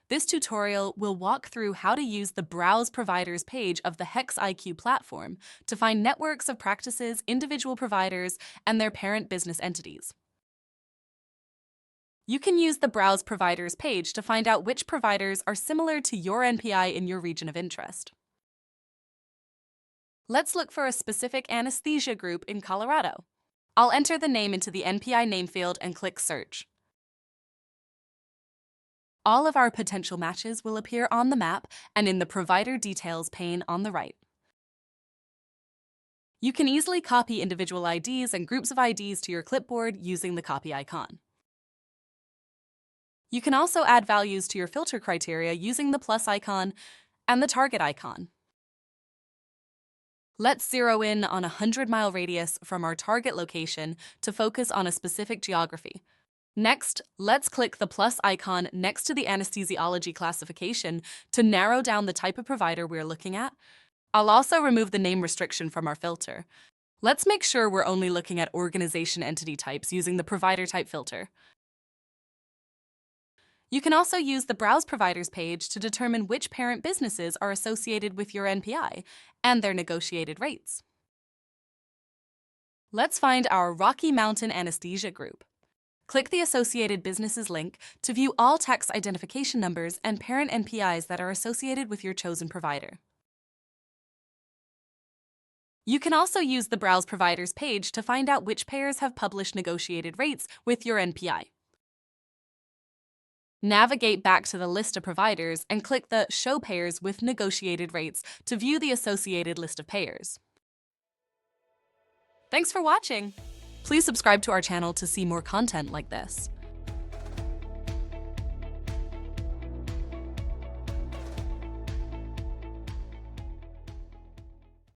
This tutorial will walk through how to use the Browse Providers page of the HexIQ platform to find networks of practices, individual providers, and their parent business entities. You can use the Browse Providers page to find out which providers are similar to your NPI in your region of interest. Let's look for a specific anesthesia group in Colorado. I'll enter the name into the NPI name field and click Search. All of our potential matches will appear on the map and in the Provider Details pane on the right. You can easily copy individual IDs and groups of IDs to your clipboard using the copy icon. You can also add values to your filter criteria using the plus icon and the target icon. Let's zero in on a 100-mile radius from our target location to focus on a specific geography. Next, let's click the plus icon next to the anesthesiology classification to narrow down the type of provider we're looking at. I'll also remove the name restriction from our filter. Let's make sure we're only looking at organization entity types using the provider type filter. You can also use the Browse Providers page to determine which parent businesses are associated with your NPI and their negotiated rates. Let's find our Rocky Mountain Anesthesia Group. Click the Associated Businesses link to view all tax identification numbers and parent NPIs that are associated with your chosen provider. You can also use the Browse Providers page to find out which payers have published negotiated rates with your NPI. Navigate back to the list of providers and click the Show Payers with Negotiated Rates to view the associated list of payers. Thanks for watching! Please subscribe to our channel to see more content like this.